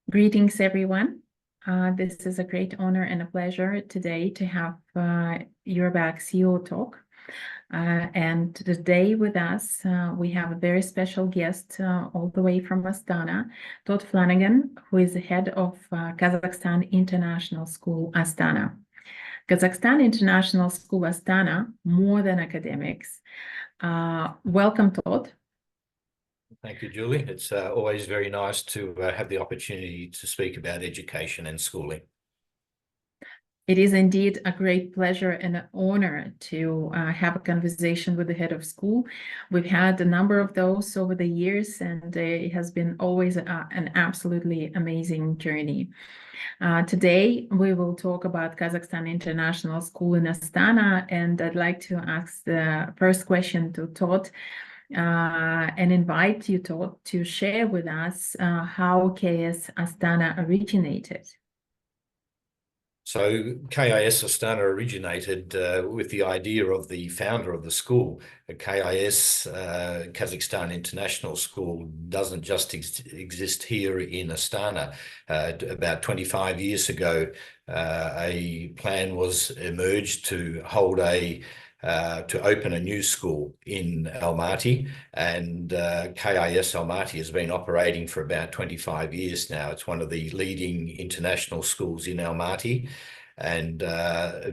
Greetings, everyone. This is a great honor and a pleasure today to have Eurobag CEO talk. And today with us, we have a very special guest all the way from Astana, Todd Flanagan, who is the head of Kazakhstan International School Astana. Kazakhstan International School Astana, more than academics. Welcome, Todd. Thank you, Julie. It's always very nice to have the opportunity to speak about education and schooling. It is indeed a great pleasure and an honor to have a conversation with the head of school. We've had a number of those over the years, and it has been always an absolutely amazing journey. Today, we will talk about Kazakhstan International School in Astana, and I'd like to ask the first question to Todd. And invite you, Todd, to share with us how KIS Astana originated. So KIS Astana originated with the idea of the founder of the school. KIS, Kazakhstan International School, doesn't just exist here in Astana. About 25 years ago, a plan was emerged to hold to open a new school in Almaty, and KIS Almaty has been operating for about 25 years now. It's one of the leading international schools in Almaty, and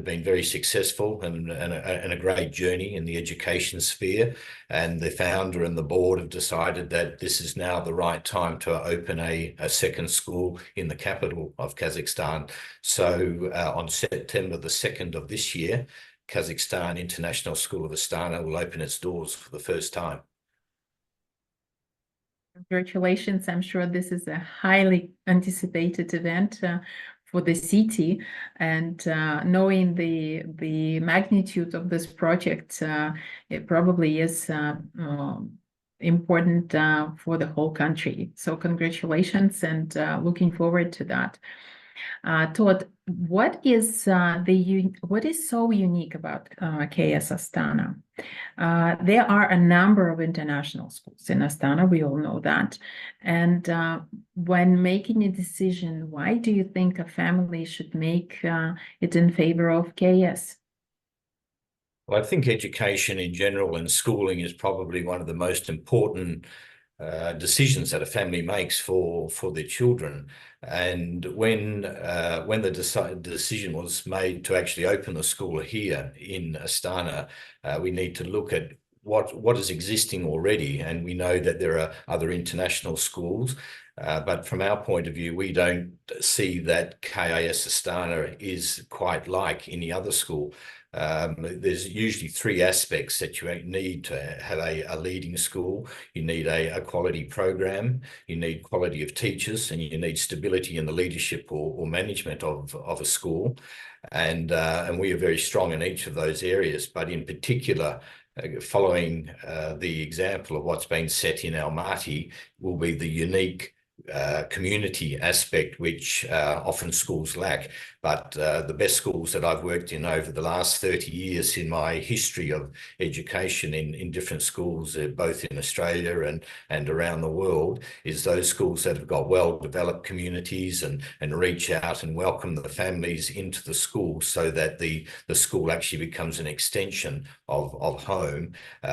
been very successful and a great journey in the education sphere. And the founder and the board have decided that this is now the right time to open a second school in the capital of Kazakhstan. So on September the 2nd of this year, Kazakhstan International School of Astana will open its doors for the first time. Congratulations. I'm sure this is a highly anticipated event for the city, and knowing the magnitude of this project, it probably is important for the whole country. So congratulations, and looking forward to that. Todd, what is so unique about KIS Astana? There are a number of international schools in Astana, we all know that. And when making a decision, why do you think a family should make it in favor of KIS? Well, I think education in general and schooling is probably one of the most important decisions that a family makes for their children. And when the decision was made to actually open the school here in Astana, we need to look at what is existing already. And we know that there are other international schools, but from our point of view, we don't see that KIS Astana is quite like any other school. There's usually three aspects that you need to have a leading school. You need a quality program, you need quality of teachers, and you need stability in the leadership or management of a school. And we are very strong in each of those areas, but in particular, following the example of what's been set in Almaty will be the unique community aspect, which often schools lack. But the best schools that I've worked in over the last 30 years in my history of education in different schools, both in Australia and around the world, is those schools that have got well-developed communities and reach out and welcome the families into the school so that the school actually becomes an extension of home.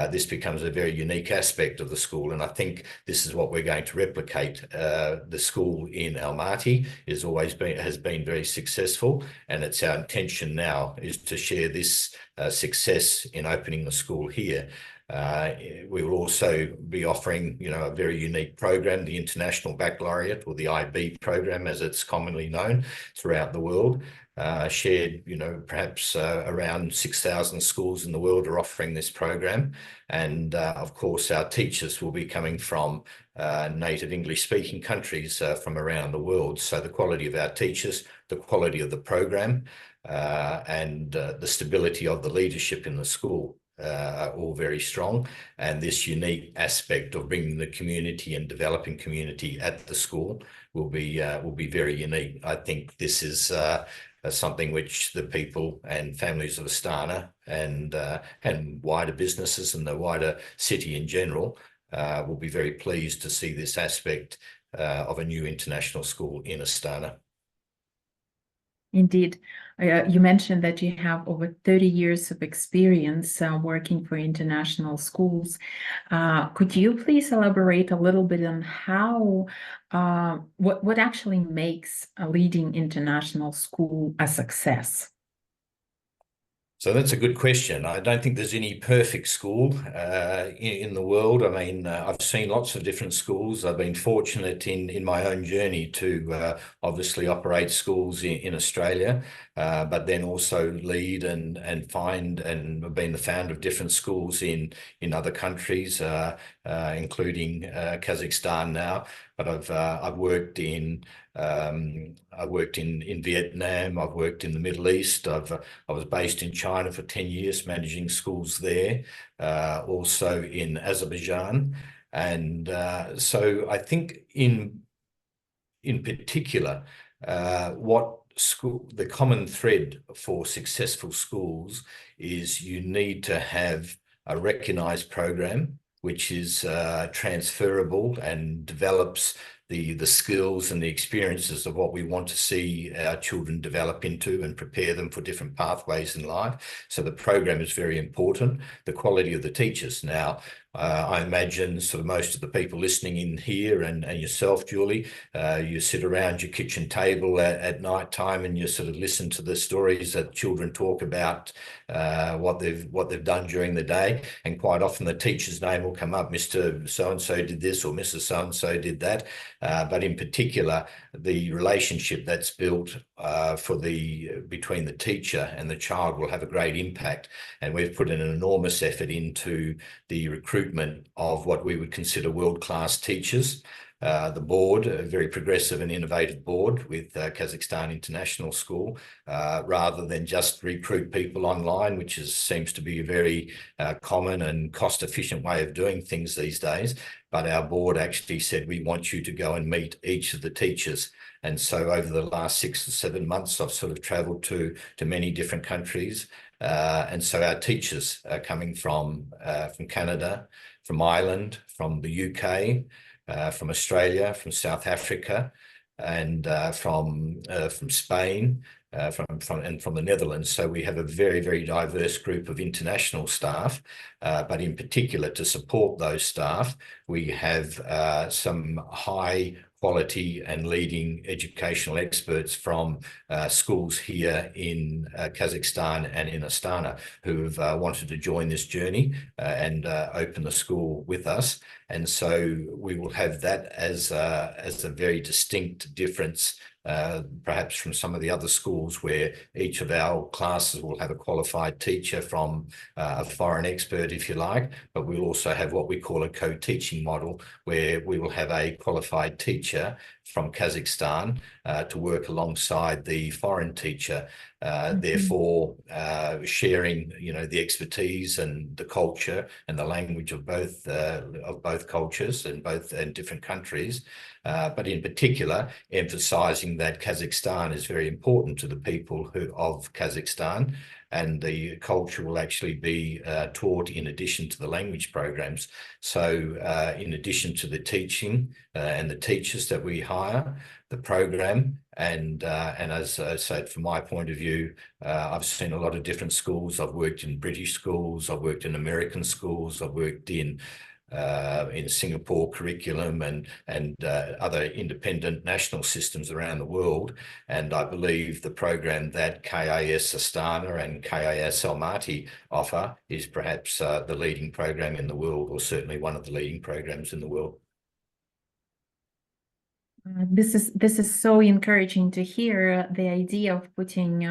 This becomes a very unique aspect of the school, and I think this is what we're going to replicate. The school in Almaty has been very successful, and it's our intention now is to share this success in opening the school here. We will also be offering, a very unique program, the International Baccalaureate, or the IB program, as it's commonly known throughout the world. Shared, perhaps around 6,000 schools in the world are offering this program. And of course, our teachers will be coming from native English-speaking countries from around the world. So the quality of our teachers, the quality of the program, and the stability of the leadership in the school are all very strong. And this unique aspect of bringing the community and developing community at the school will be very unique. I think this is something which the people and families of Astana and wider businesses and the wider city in general will be very pleased to see this aspect of a new international school in Astana. Indeed. You mentioned that you have over 30 years of experience working for international schools. Could you please elaborate a little bit on how, what actually makes a leading international school a success? So that's a good question. I don't think there's any perfect school in the world. I mean, I've seen lots of different schools. I've been fortunate in my own journey to obviously operate schools in Australia, but then also lead and find and have been the founder of different schools in other countries, including Kazakhstan now. But I've worked in Vietnam. I've worked in the Middle East. I was based in China for 10 years, managing schools there, also in Azerbaijan. And so I think in particular, the common thread for successful schools is you need to have a recognized program which is transferable and develops the skills and the experiences of what we want to see our children develop into and prepare them for different pathways in life. So the program is very important. The quality of the teachers. Now, I imagine sort of most of the people listening in here and yourself, Julie, you sit around your kitchen table at night time and you sort of listen to the stories that children talk about what they've done during the day. And quite often the teacher's name will come up. Mr. So-and-so did this or Mrs. So-and-so did that. But in particular, the relationship that's built between the teacher and the child will have a great impact. And we've put an enormous effort into the recruitment of what we would consider world-class teachers. The board, a very progressive and innovative board with Kazakhstan International School, rather than just recruit people online, which seems to be a very common and cost-efficient way of doing things these days. But our board actually said, we want you to go and meet each of the teachers. And so over the last 6 or 7 months, I've sort of traveled to many different countries. And so our teachers are coming from Canada, from Ireland, from the UK, from Australia, from South Africa, and from Spain, from the Netherlands. So we have a very, very diverse group of international staff, but in particular to support those staff, we have some high quality and leading educational experts from schools here in Kazakhstan and in Astana who have wanted to join this journey and open the school with us. And so we will have that as a very distinct difference, perhaps from some of the other schools where each of our classes will have a qualified teacher from a foreign expert, if you like, but we'll also have what we call a co-teaching model where we will have a qualified teacher from Kazakhstan to work alongside the foreign teacher, therefore sharing, the expertise and the culture and the language of both cultures and different countries, but in particular emphasizing that Kazakhstan is very important to the people of Kazakhstan, and the culture will actually be taught in addition to the language programs. So in addition to the teaching and the teachers that we hire, the program, and as I said, from my point of view, I've seen a lot of different schools. I've worked in British schools, I've worked in American schools, I've worked in Singapore curriculum and other independent national systems around the world. And I believe the program that KIS Astana and KIS Almaty offer is perhaps the leading program in the world, or certainly one of the leading programs in the world. This is so encouraging to hear. The idea of putting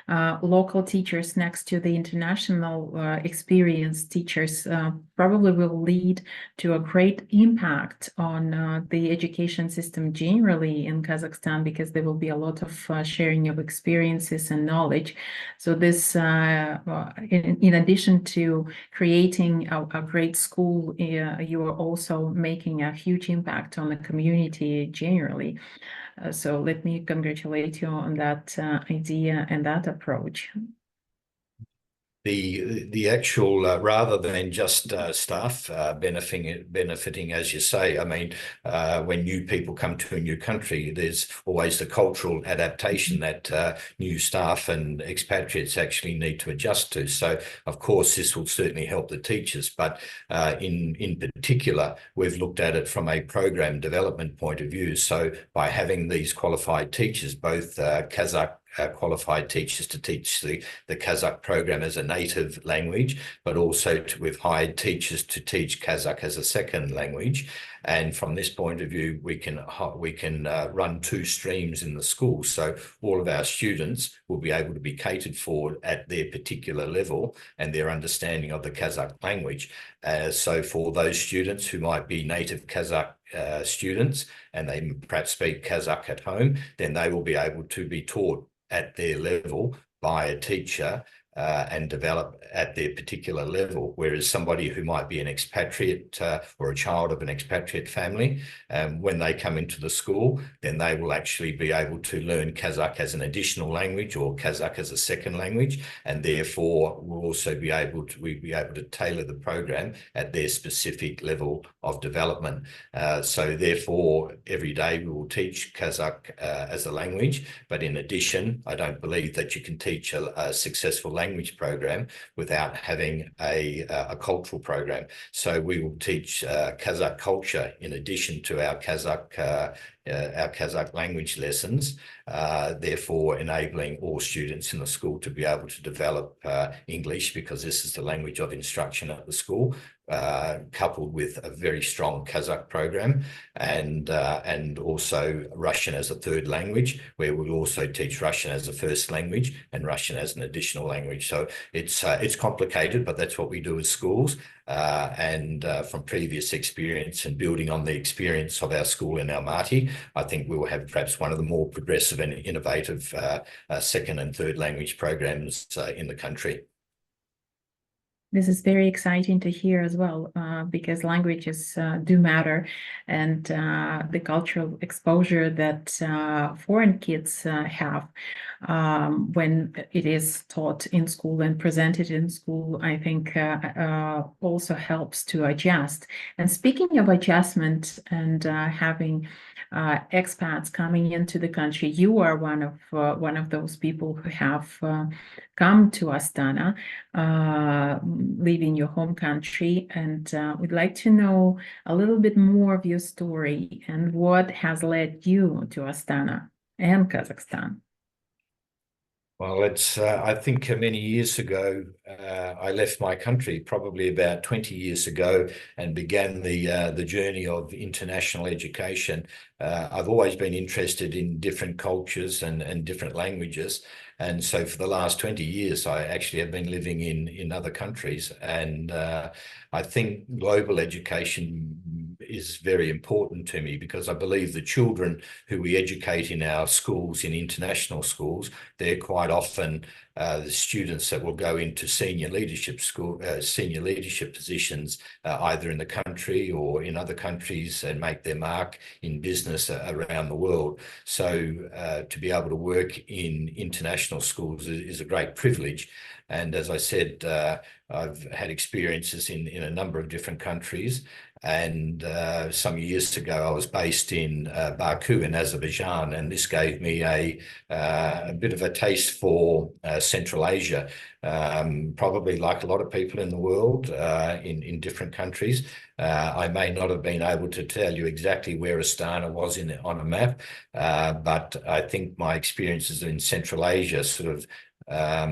local teachers next to the international experienced teachers probably will lead to a great impact on the education system generally in Kazakhstan, because there will be a lot of sharing of experiences and knowledge. So this, in addition to creating a great school, you are also making a huge impact on the community generally. So let me congratulate you on that idea and that approach. the actual rather than just staff benefiting, as you say. I mean, when new people come to a new country, there's always the cultural adaptation that new staff and expatriates actually need to adjust to. So, of course, this will certainly help the teachers. But in particular, we've looked at it from a program development point of view. So, by having these qualified teachers, both Kazakh qualified teachers to teach the Kazakh program as a native language, but also we've hired teachers to teach Kazakh as a second language. And from this point of view, we can run two streams in the school. So all of our students will be able to be catered for at their particular level and their understanding of the Kazakh language. So for those students who might be native Kazakh students and they perhaps speak Kazakh at home, then they will be able to be taught at their level by a teacher and develop at their particular level, whereas somebody who might be an expatriate or a child of an expatriate family, when they come into the school, then they will actually be able to learn Kazakh as an additional language or Kazakh as a second language, and therefore we'll also be able to tailor the program at their specific level of development. So therefore, every day we will teach Kazakh as a language, but in addition, I don't believe that you can teach a successful language program without having a cultural program. So we will teach Kazakh culture in addition to our Kazakh language lessons, therefore enabling all students in the school to be able to develop English, because this is the language of instruction at the school, coupled with a very strong Kazakh program, and also Russian as a third language, where we'll also teach Russian as a first language and Russian as an additional language. So it's complicated, but that's what we do as schools. And from previous experience and building on the experience of our school in Almaty, I think we will have perhaps one of the more progressive and innovative second and third language programs in the country. This is very exciting to hear as well, because languages do matter, and the cultural exposure that foreign kids have when it is taught in school and presented in school, I think also helps to adjust. And speaking of adjustment and having expats coming into the country, you are one of those people who have come to Astana, leaving your home country, and we'd like to know a little bit more of your story and what has led you to Astana and Kazakhstan. Well, I think many years ago, I left my country, probably about 20 years ago, and began the journey of international education. I've always been interested in different cultures and different languages. And so for the last 20 years, I actually have been living in other countries. And I think global education is very important to me, because I believe the children who we educate in our schools, in international schools, they're quite often the students that will go into senior leadership positions, either in the country or in other countries, and make their mark in business around the world. So to be able to work in international schools is a great privilege. And as I said, I've had experiences in a number of different countries. And some years ago, I was based in Baku in Azerbaijan, and this gave me a bit of a taste for Central Asia. Probably like a lot of people in the world, in different countries. I may not have been able to tell you exactly where Astana was on a map, but I think my experiences in Central Asia sort of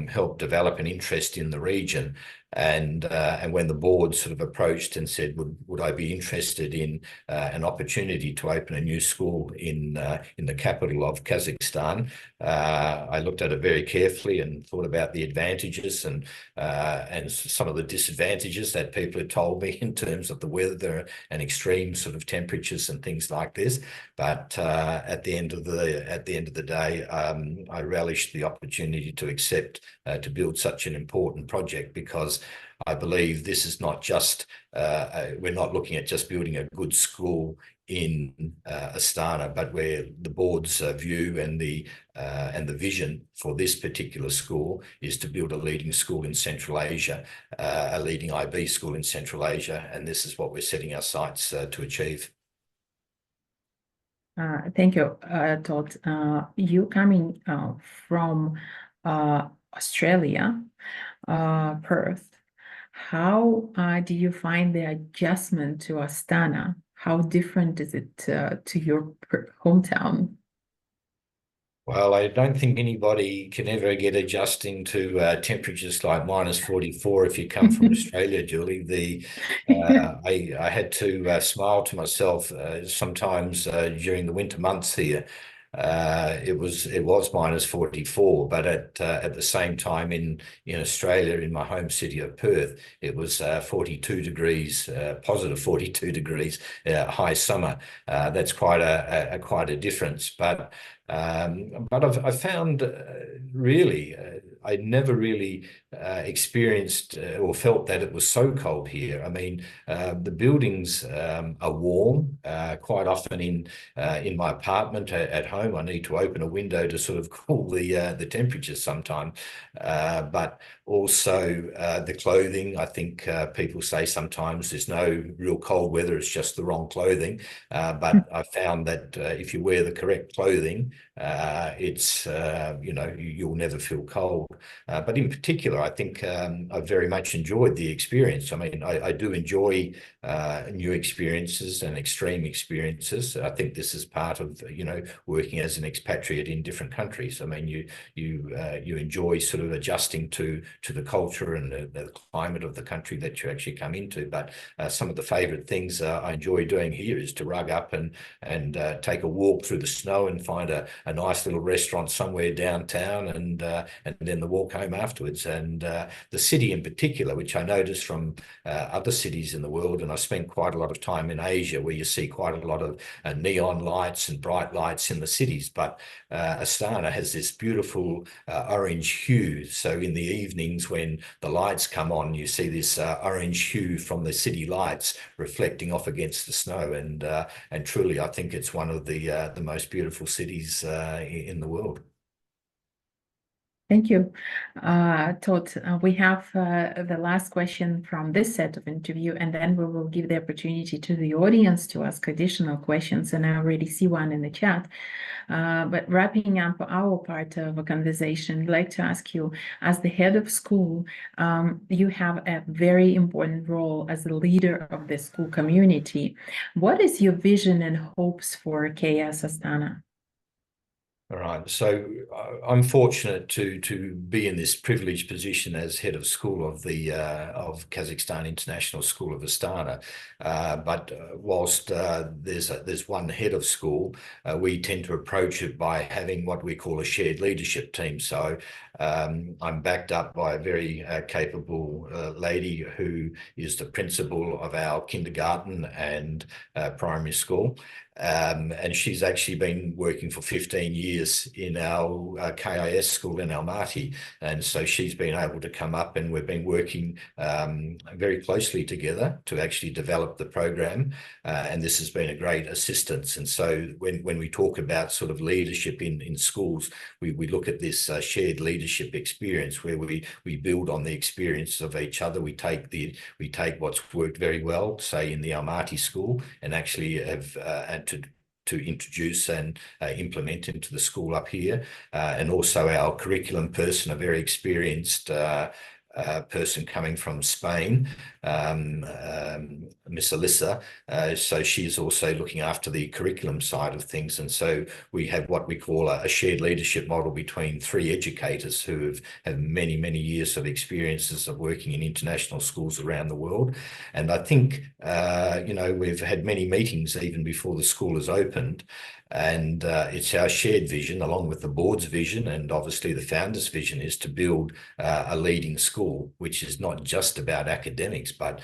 helped develop an interest in the region. And when the board sort of approached and said, would I be interested in an opportunity to open a new school in the capital of Kazakhstan, I looked at it very carefully and thought about the advantages and some of the disadvantages that people had told me in terms of the weather and extreme sort of temperatures and things like this. But at the end of the day, I relished the opportunity to accept to build such an important project, because because I believe this is not just, we're not looking at just building a good school in Astana, but where the board's view and the vision for this particular school is to build a leading school in Central Asia, a leading IB school in Central Asia, and this is what we're setting our sights to achieve. Thank you, Todd. You coming from Australia, Perth. How do you find the adjustment to Astana? How different is it to your hometown? Well, I don't think anybody can ever get adjusting to temperatures like -44 if you come from Australia, Julie. I had to smile to myself sometimes during the winter months here. It was -44, but at the same time in Australia, in my home city of Perth, it was 42 degrees, positive 42 degrees, high summer. That's quite a difference, but I've found really I never really experienced or felt that it was so cold here. I mean, the buildings are warm. Quite often in my apartment at home, I need to open a window to sort of cool the temperature sometimes. But also the clothing. I think people say sometimes there's no real cold weather; it's just the wrong clothing. But I found that if you wear the correct clothing, it's you'll never feel cold. But in particular, I think I very much enjoyed the experience. I mean, I do enjoy new experiences and extreme experiences. I think this is part of working as an expatriate in different countries. I mean, you enjoy sort of adjusting to the culture and the climate of the country that you actually come into. But some of the favourite things I enjoy doing here is to rug up and take a walk through the snow and find a nice little restaurant somewhere downtown, and then the walk home afterwards. And the city in particular, which I noticed from other cities in the world, and I spent quite a lot of time in Asia where you see quite a lot of neon lights and bright lights in the cities, but Astana has this beautiful orange hue. So in the evenings when the lights come on, you see this orange hue from the city lights reflecting off against the snow, and truly I think it's one of the most beautiful cities in the world. Thank you, Todd. We have the last question from this set of interview, and then we will give the opportunity to the audience to ask additional questions. And I already see one in the chat. But wrapping up our part of a conversation, I'd like to ask you, as the head of school, you have a very important role as a leader of the school community. What is your vision and hopes for KS Astana? All right, so I'm fortunate to be in this privileged position as head of school of the of Kazakhstan International School of Astana. But whilst there's one head of school, we tend to approach it by having what we call a shared leadership team. So I'm backed up by a very capable lady who is the principal of our kindergarten and primary school. And she's actually been working for 15 years in our KIS school in Almaty. And so she's been able to come up, and we've been working very closely together to actually develop the program. And this has been a great assistance. And so when we talk about sort of leadership in schools, we look at this shared leadership experience where we build on the experience of each other. We take what's worked very well, say in the Almaty school, and actually have to introduce and implement into the school up here. And also our curriculum person, a very experienced person coming from Spain, Miss Alyssa. So she's also looking after the curriculum side of things. And so we have what we call a shared leadership model between three educators who have many, many years of experiences of working in international schools around the world. And I think, we've had many meetings even before the school has opened. And it's our shared vision, along with the board's vision, and obviously the founder's vision, is to build a leading school, which is not just about academics, but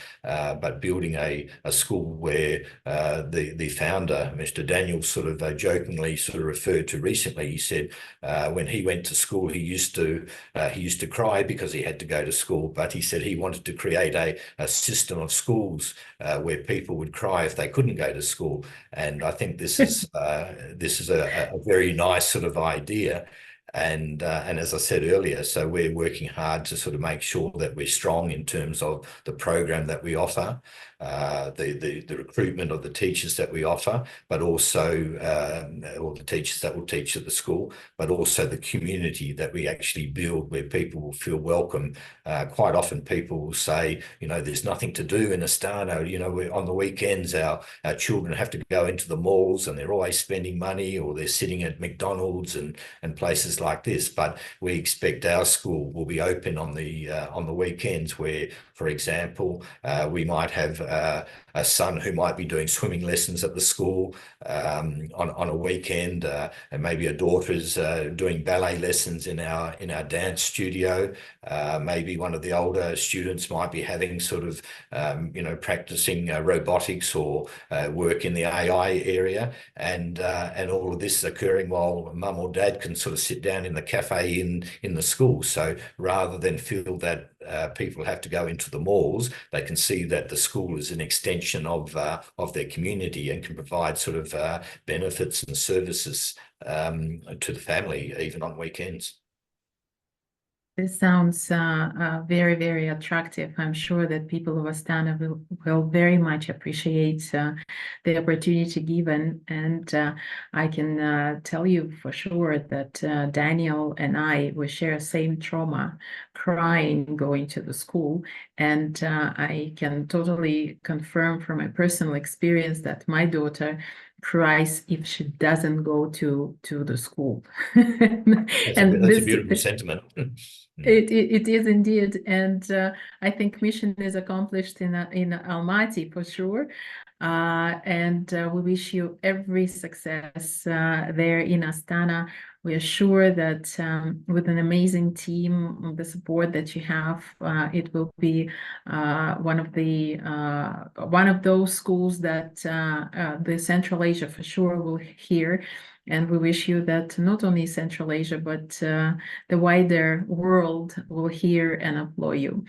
building a school where the founder, Mr. Daniels, sort of jokingly sort of referred to recently. He said when he went to school, he used to cry because he had to go to school, but he said he wanted to create a system of schools where people would cry if they couldn't go to school. And I think this is a very nice sort of idea. And as I said earlier, so we're working hard to sort of make sure that we're strong in terms of the program that we offer, the recruitment of the teachers that we offer, but also all the teachers that will teach at the school, but also the community that we actually build where people will feel welcome. Quite often people will say, there's nothing to do in Astana. We're on the weekends, our children have to go into the malls and they're always spending money, or they're sitting at McDonald's and places like this. But we expect our school will be open on the weekends, where, for example, we might have a son who might be doing swimming lessons at the school on a weekend, and maybe a daughter's doing ballet lessons in our dance studio. Maybe one of the older students might be having sort of practicing robotics or work in the AI area, and all of this is occurring while mum or dad can sort of sit down in the cafe in the school. So rather than feel that people have to go into the malls, they can see that the school is an extension of their community and can provide sort of benefits and services to the family, even on weekends. This sounds very, very attractive. I'm sure that people of Astana will very much appreciate the opportunity given. And I can tell you for sure that Daniel and we share same trauma, crying going to the school. And I can totally confirm from my personal experience that my daughter cries if she doesn't go to the school. That's a beautiful sentiment. It is indeed, and I think mission is accomplished in Almaty for sure. And we wish you every success there in Astana. We are sure that with an amazing team, the support that you have, it will be one of those schools that the Central Asia for sure will hear. And we wish you that not only Central Asia, but the wider world will hear and applaud you.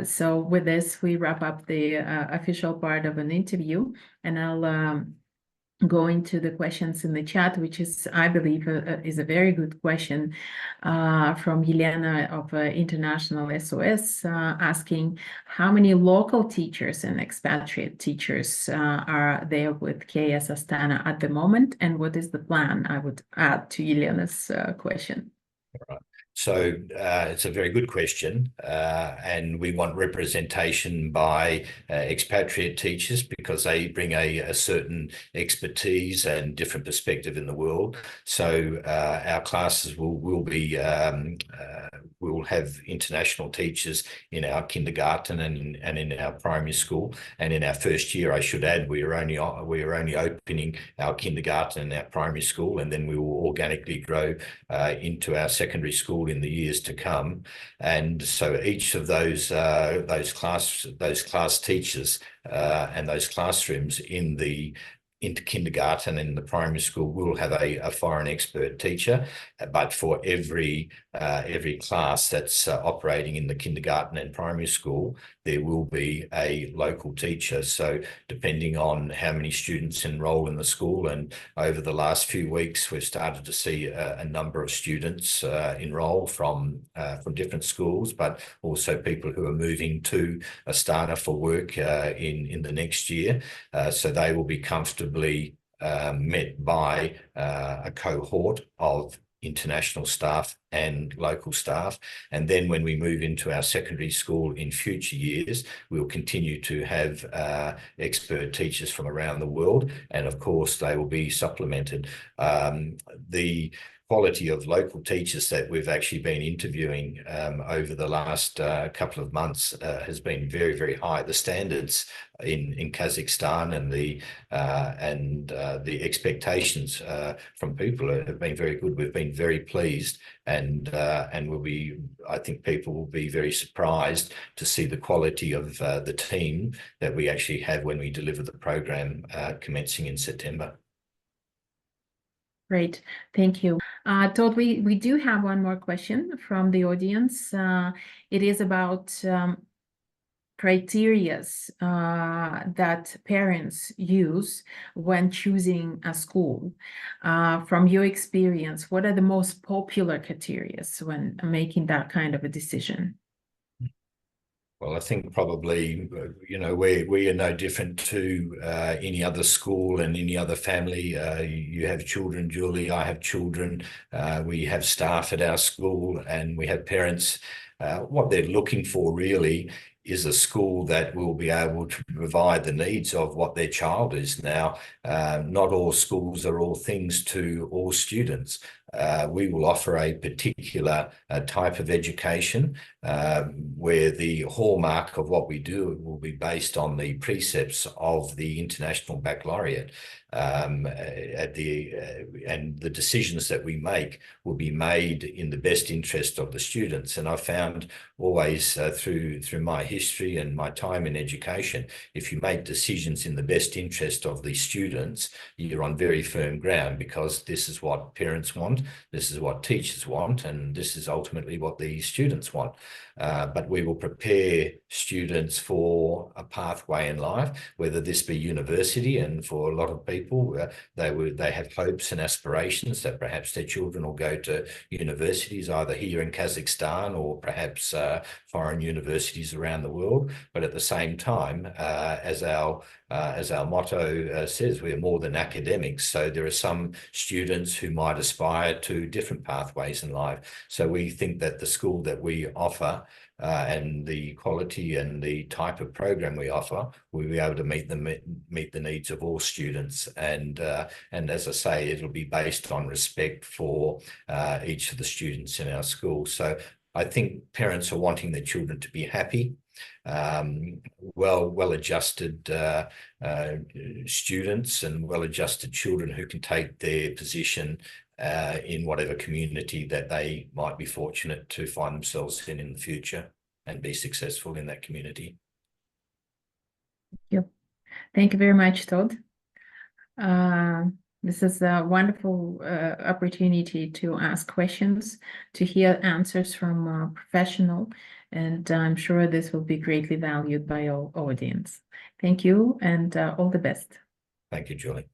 So with this, we wrap up the official part of an interview, and I'll go into the questions in the chat, which is, I believe, is a very good question from Elena of International SOS, asking how many local teachers and expatriate teachers are there with KS Astana at the moment, and what is the plan? I would add to Elena's question. Right. So it's a very good question, and we want representation by expatriate teachers because they bring a certain expertise and different perspective in the world. So our classes will have international teachers in our kindergarten and in our primary school. And in our first year, I should add, we are only opening our kindergarten and our primary school, and then we will organically grow into our secondary school in the years to come. And so each of those class teachers and those classrooms into kindergarten and the primary school will have a foreign expert teacher, but for every class that's operating in the kindergarten and primary school, there will be a local teacher. So depending on how many students enroll in the school, and over the last few weeks, we've started to see a number of students enroll from different schools, but also people who are moving to Astana for work in the next year. So they will be comfortably met by a cohort of international staff and local staff. And then when we move into our secondary school in future years, we'll continue to have expert teachers from around the world. And of course, they will be supplemented. quality of local teachers that we've actually been interviewing over the last couple of months has been very, very high. The standards in Kazakhstan and the expectations from people have been very good. We've been very pleased, and I think people will be very surprised to see the quality of the team that we actually have when we deliver the program commencing in September. Great, thank you. Todd, we do have one more question from the audience. It is about criterias that parents use when choosing a school. From your experience, what are the most popular criterias when making that kind of a decision? Well, I think probably, you know, we are no different to any other school and any other family. You have children, Julie, I have children. We have staff at our school and we have parents. What they're looking for really is a school that will be able to provide the needs of what their child is. Now, not all schools are all things to all students. We will offer a particular type of education where the hallmark of what we do will be based on the precepts of the International Baccalaureate. And the decisions that we make will be made in the best interest of the students. And I found always through my history and my time in education, if you make decisions in the best interest of the students, you're on very firm ground, because this is what parents want, this is what teachers want, and this is ultimately what the students want. But we will prepare students for a pathway in life, whether this be university, and for a lot of people, they have hopes and aspirations that perhaps their children will go to universities either here in Kazakhstan or perhaps foreign universities around the world. But at the same time, as our motto says, we're more than academics. So there are some students who might aspire to different pathways in life. So we think that the school that we offer and the quality and the type of program we offer, we'll be able to meet the needs of all students. And as I say, it'll be based on respect for each of the students in our school. So I think parents are wanting their children to be happy, well-adjusted students and well-adjusted children who can take their position in whatever community that they might be fortunate to find themselves in the future, and be successful in that community. Yep. Thank you very much, Todd. This is a wonderful opportunity to ask questions, to hear answers from a professional, and I'm sure this will be greatly valued by our audience. Thank you, and all the best. Thank you, Julie.